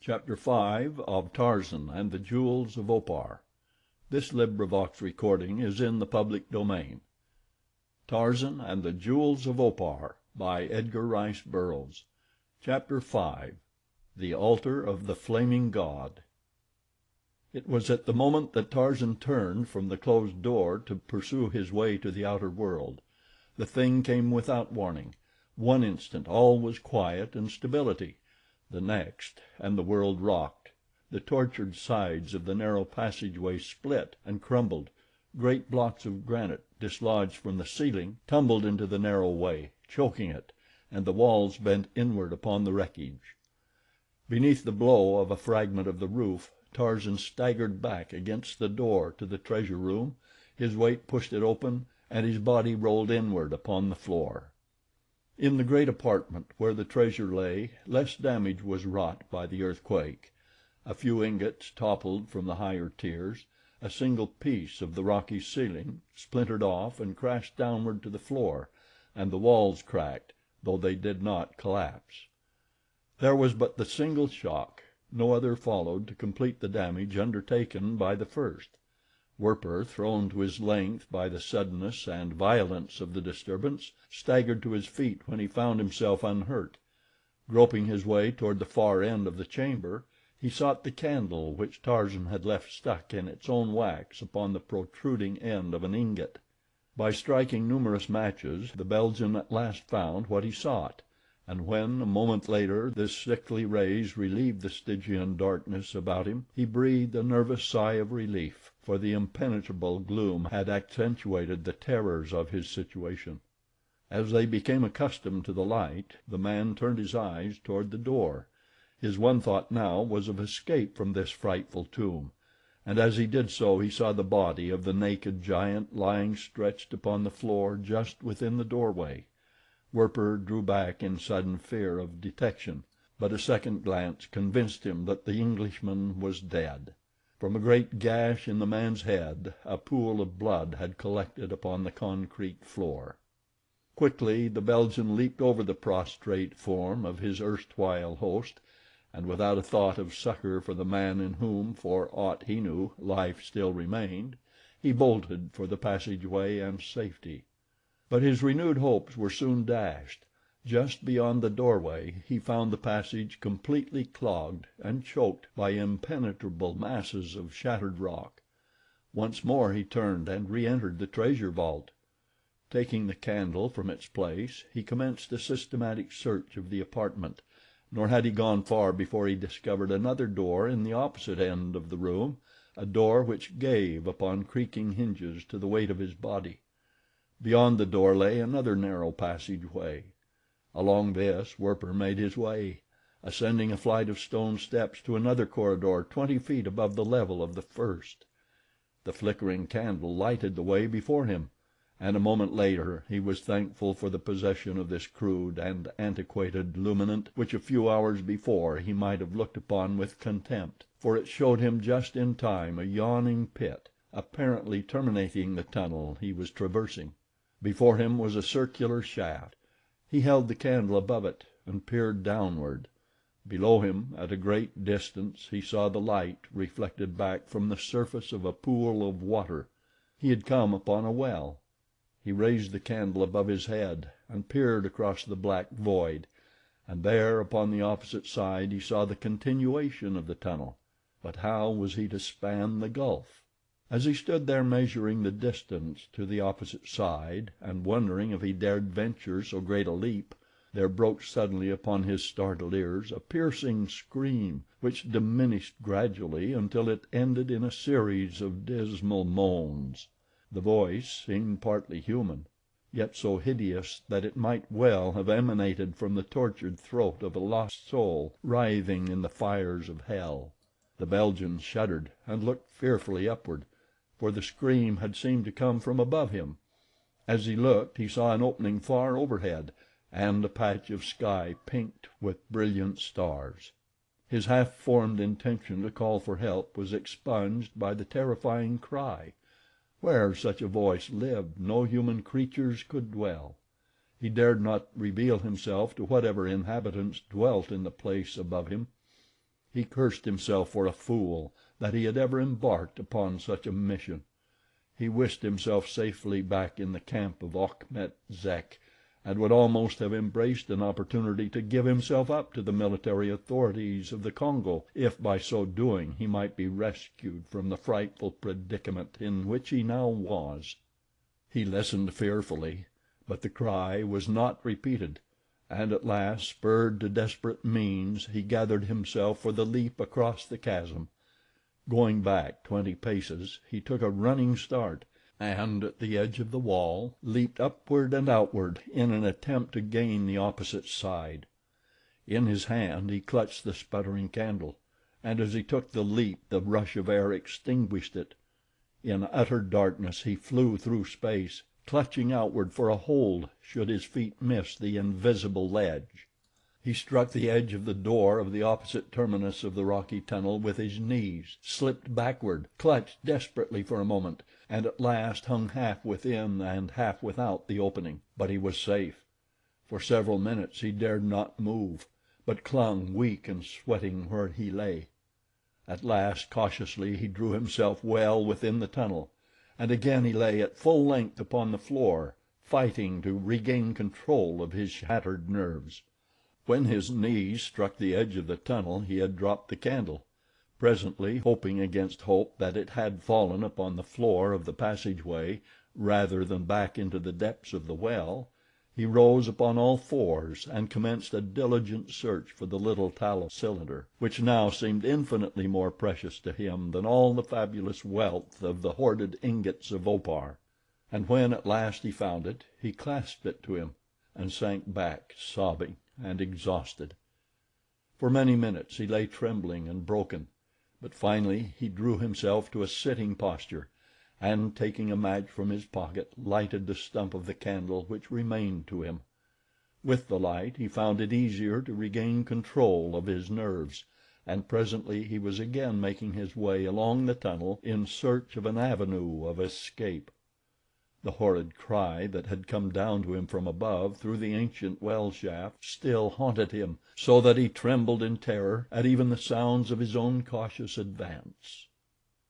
Chapter 5 of Tarzan and the Jewels of Opar. Tarzan and the Jewels of Opar by Edgar Rice Burroughs. Chapter 5 The Altar of the Flaming God. It was at the moment that Tarzan turned from the closed door to pursue his way to the outer world. The thing came without warning. One instant all was quiet and stability. The next, and the world rocked. The tortured sides of the narrow passageway split and crumbled. Great blocks of granite, dislodged from the ceiling, tumbled into the narrow way, choking it, and the walls bent inward upon the wreckage. Beneath the blow of a fragment of the roof, Tarzan staggered back against the door to the treasure room. His weight pushed it open, and his body rolled inward upon the floor. In the great apartment where the treasure lay, less damage was wrought by the earthquake. A few ingots toppled from the higher tiers, a single piece of the rocky ceiling splintered off and crashed downward to the floor, and the walls cracked, though they did not collapse. There was but the single shock. No other followed to complete the damage undertaken by the first. Werper, thrown to his length by the suddenness and violence of the disturbance, staggered to his feet when he found himself unhurt. Groping his way toward the far end of the chamber, he sought the candle which Tarzan had left stuck in its own wax upon the protruding end of an ingot. By striking numerous matches, the Belgian at last found what he sought, and when, a moment later, the sickly rays relieved the Stygian darkness about him, he breathed a nervous sigh of relief, for the impenetrable gloom had accentuated the terrors of his situation. As they became accustomed to the light, the man turned his eyes toward the door. His one thought now was of escape from this frightful tomb, and as he did so he saw the body of the naked giant lying stretched upon the floor just within the doorway. Werper drew back in sudden fear of detection, but a second glance convinced him that the Englishman was dead. From a great gash in the man's head a pool of blood had collected upon the concrete floor. Quickly the Belgian leaped over the prostrate form of his erstwhile host, and without a thought of succor for the man in whom, for aught he knew, life still remained, he bolted for the passageway and safety. But his renewed hopes were soon dashed. Just beyond the doorway he found the passage completely clogged and choked by impenetrable masses of shattered rock. Once more he turned and re-entered the treasure vault. Taking the candle from its place, he commenced a systematic search of the apartment, nor had he gone far before he discovered another door in the opposite end of the room, a door which gave upon creaking hinges to the weight of his body. Beyond the door lay another narrow passageway. Along this Werper made his way, ascending a flight of stone steps to another corridor 20 feet above the level of the first. The flickering candle lighted the way before him, and a moment later he was thankful for the possession of this crude and antiquated luminant which a few hours before he might have looked upon with contempt, for it showed him just in time a yawning pit, apparently terminating the tunnel he was traversing. Before him was a circular shaft. He held the candle above it and peered downward. Below him, at a great distance, he saw the light reflected back from the surface of a pool of water. He had come upon a well. He raised the candle above his head and peered across the black void, and there upon the opposite side he saw the continuation of the tunnel. But how was he to span the gulf? As he stood there measuring the distance to the opposite side, and wondering if he dared venture so great a leap, there broke suddenly upon his startled ears a piercing scream, which diminished gradually until it ended in a series of dismal moans. The voice seemed partly human, yet so hideous that it might well have emanated from the tortured throat of a lost soul writhing in the fires of hell. The Belgian shuddered and looked fearfully upward, for the scream had seemed to come from above him. As he looked he saw an opening far overhead, and a patch of sky pinked with brilliant stars. His half-formed intention to call for help was expunged by the terrifying cry. Where such a voice lived no human creatures could dwell. He dared not reveal himself to whatever inhabitants dwelt in the place above him. He cursed himself for a fool that he had ever embarked upon such a mission. He wished himself safely back in the camp of Achmet Zek, and would almost have embraced an opportunity to give himself up to the military authorities of the Congo if by so doing he might be rescued from the frightful predicament in which he now was. He listened fearfully, but the cry was not repeated, and at last, spurred to desperate means, he gathered himself for the leap across the chasm. Going back 20 paces, he took a running start, and at the edge of the wall leaped upward and outward in an attempt to gain the opposite side. In his hand he clutched the sputtering candle, and as he took the leap the rush of air extinguished it. In utter darkness he flew through space, clutching outward for a hold should his feet miss the invisible ledge. He struck the edge of the door of the opposite terminus of the rocky tunnel with his knees, slipped backward, clutched desperately for a moment, and at last hung half within and half without the opening. But he was safe. For several minutes he dared not move, but clung weak and sweating where he lay. At last, cautiously, he drew himself well within the tunnel, and again he lay at full length upon the floor, fighting to regain control of his shattered nerves. When his knees struck the edge of the tunnel he had dropped the candle. Presently, hoping against hope that it had fallen upon the floor of the passageway rather than back into the depths of the well, he rose upon all fours and commenced a diligent search for the little tallow cylinder, which now seemed infinitely more precious to him than all the fabulous wealth of the hoarded ingots of Opar. And when at last he found it, he clasped it to him and sank back, sobbing and exhausted. For many minutes he lay trembling and broken, but finally he drew himself to a sitting posture, and taking a match from his pocket, lighted the stump of the candle which remained to him. With the light he found it easier to regain control of his nerves, and presently he was again making his way along the tunnel in search of an avenue of escape. The horrid cry that had come down to him from above through the ancient well shaft still haunted him, so that he trembled in terror at even the sounds of his own cautious advance.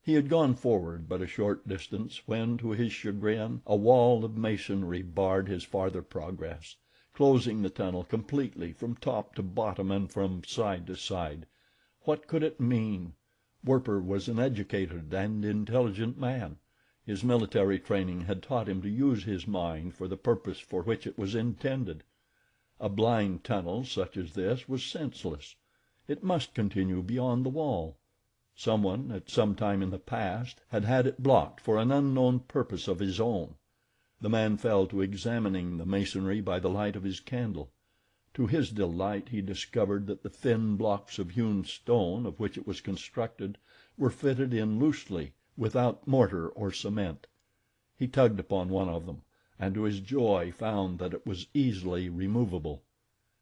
He had gone forward but a short distance when, to his chagrin, a wall of masonry barred his farther progress, closing the tunnel completely from top to bottom and from side to side. What could it mean? Werper was an educated and intelligent man. His military training had taught him to use his mind for the purpose for which it was intended. A blind tunnel such as this was senseless. It must continue beyond the wall. Someone, at some time in the past, had had it blocked for an unknown purpose of his own. The man fell to examining the masonry by the light of his candle. To his delight he discovered that the thin blocks of hewn stone of which it was constructed were fitted in loosely, without mortar or cement. He tugged upon one of them, and to his joy found that it was easily removable.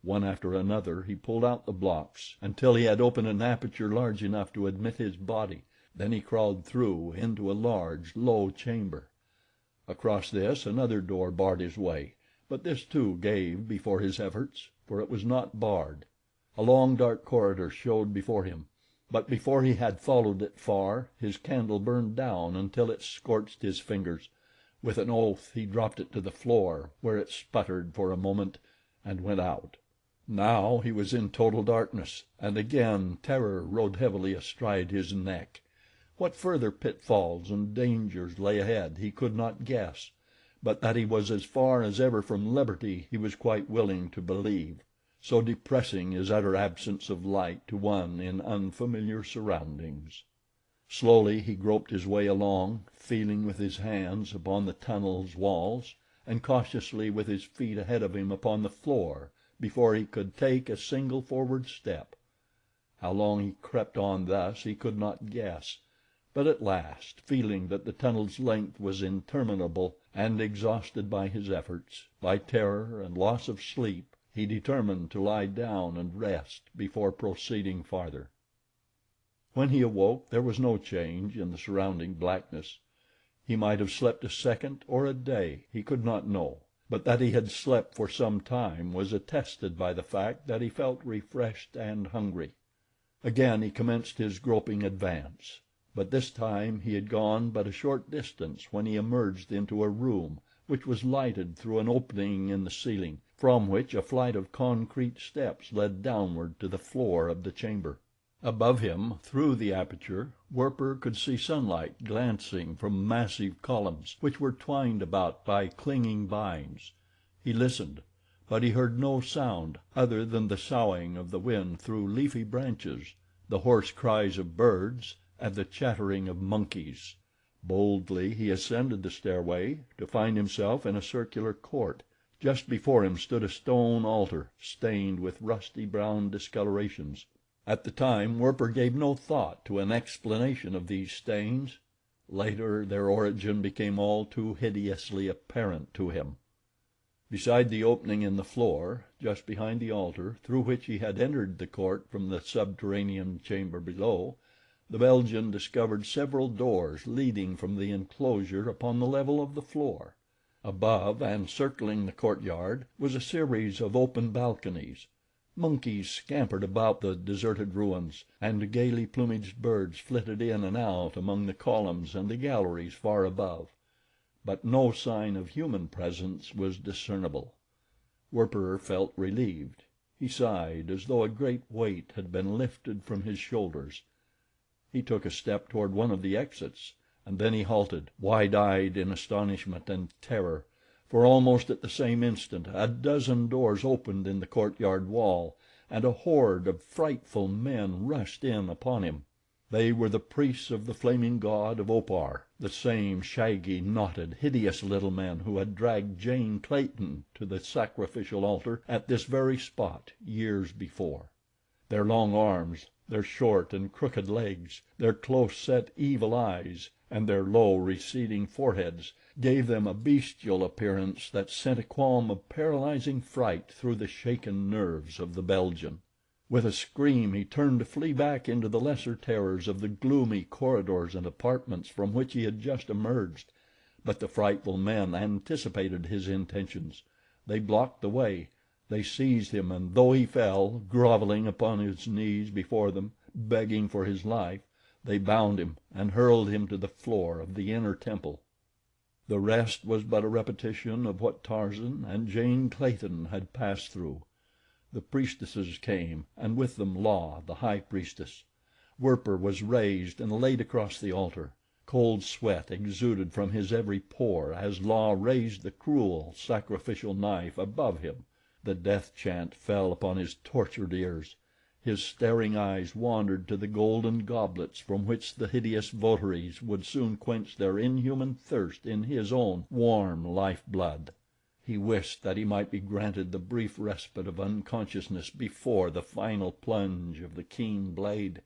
One after another he pulled out the blocks until he had opened an aperture large enough to admit his body. Then he crawled through into a large, low chamber. Across this another door barred his way, but this too gave before his efforts, for it was not barred. A long, dark corridor showed before him, but before he had followed it far his candle burned down until it scorched his fingers. With an oath he dropped it to the floor, where it sputtered for a moment and went out. Now he was in total darkness, and again terror rode heavily astride his neck. What further pitfalls and dangers lay ahead he could not guess, but that he was as far as ever from liberty he was quite willing to believe. So depressing is utter absence of light to one in unfamiliar surroundings. Slowly he groped his way along, feeling with his hands upon the tunnel's walls, and cautiously with his feet ahead of him upon the floor before he could take a single forward step. How long he crept on thus he could not guess, but at last, feeling that the tunnel's length was interminable, and exhausted by his efforts, by terror and loss of sleep, he determined to lie down and rest before proceeding farther. When he awoke there was no change in the surrounding blackness. He might have slept a second or a day, he could not know, but that he had slept for some time was attested by the fact that he felt refreshed and hungry. Again he commenced his groping advance; but this time he had gone but a short distance when he emerged into a room which was lighted through an opening in the ceiling, from which a flight of concrete steps led downward to the floor of the chamber. Above him, through the aperture, Werper could see sunlight glancing from massive columns which were twined about by clinging vines. He listened, but he heard no sound other than the soughing of the wind through leafy branches, the hoarse cries of birds, and the chattering of monkeys. Boldly he ascended the stairway, to find himself in a circular court. Just before him stood a stone altar, stained with rusty brown discolorations. At the time Werper gave no thought to an explanation of these stains. Later their origin became all too hideously apparent to him. Beside the opening in the floor, just behind the altar, through which he had entered the court from the subterranean chamber below, the Belgian discovered several doors leading from the enclosure upon the level of the floor. Above and circling the courtyard was a series of open balconies. Monkeys scampered about the deserted ruins, and gaily plumaged birds flitted in and out among the columns and the galleries far above; but no sign of human presence was discernible. Werper felt relieved. He sighed as though a great weight had been lifted from his shoulders. He took a step toward one of the exits, and then he halted, wide-eyed in astonishment and terror, for almost at the same instant a dozen doors opened in the courtyard wall, and a horde of frightful men rushed in upon him. They were the priests of the flaming god of Opar, the same shaggy, knotted, hideous little men who had dragged Jane Clayton to the sacrificial altar at this very spot years before. Their long arms, their short and crooked legs, their close-set evil eyes, and their low, receding foreheads gave them a bestial appearance that sent a qualm of paralyzing fright through the shaken nerves of the Belgian. With a scream he turned to flee back into the lesser terrors of the gloomy corridors and apartments from which he had just emerged, but the frightful men anticipated his intentions. They blocked the way. They seized him, and though he fell, groveling upon his knees before them, begging for his life, they bound him and hurled him to the floor of the inner temple. The rest was but a repetition of what Tarzan and Jane Clayton had passed through. The priestesses came, and with them La, the high priestess. Werper was raised and laid across the altar. Cold sweat exuded from his every pore as La raised the cruel, sacrificial knife above him. The death chant fell upon his tortured ears. His staring eyes wandered to the golden goblets from which the hideous votaries would soon quench their inhuman thirst in his own warm life blood. He wished that he might be granted the brief respite of unconsciousness before the final plunge of the keen blade.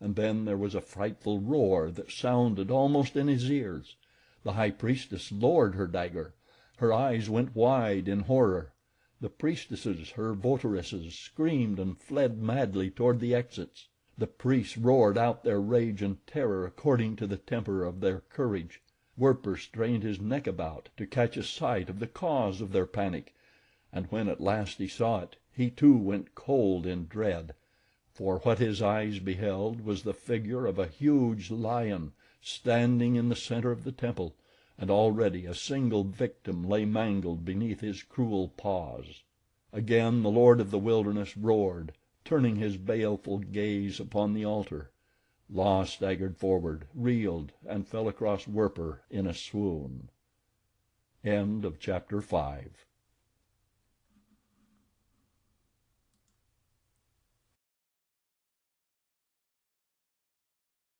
And then there was a frightful roar that sounded almost in his ears. The high priestess lowered her dagger. Her eyes went wide in horror. The priestesses, her votaresses, screamed and fled madly toward the exits. The priests roared out their rage and terror according to the temper of their courage. Werper strained his neck about to catch a sight of the cause of their panic, and when at last he saw it, he too went cold in dread, for what his eyes beheld was the figure of a huge lion standing in the center of the temple, and already a single victim lay mangled beneath his cruel paws. Again the lord of the wilderness roared, turning his baleful gaze upon the altar. La staggered forward, reeled, and fell across Werper in a swoon. Chapter 6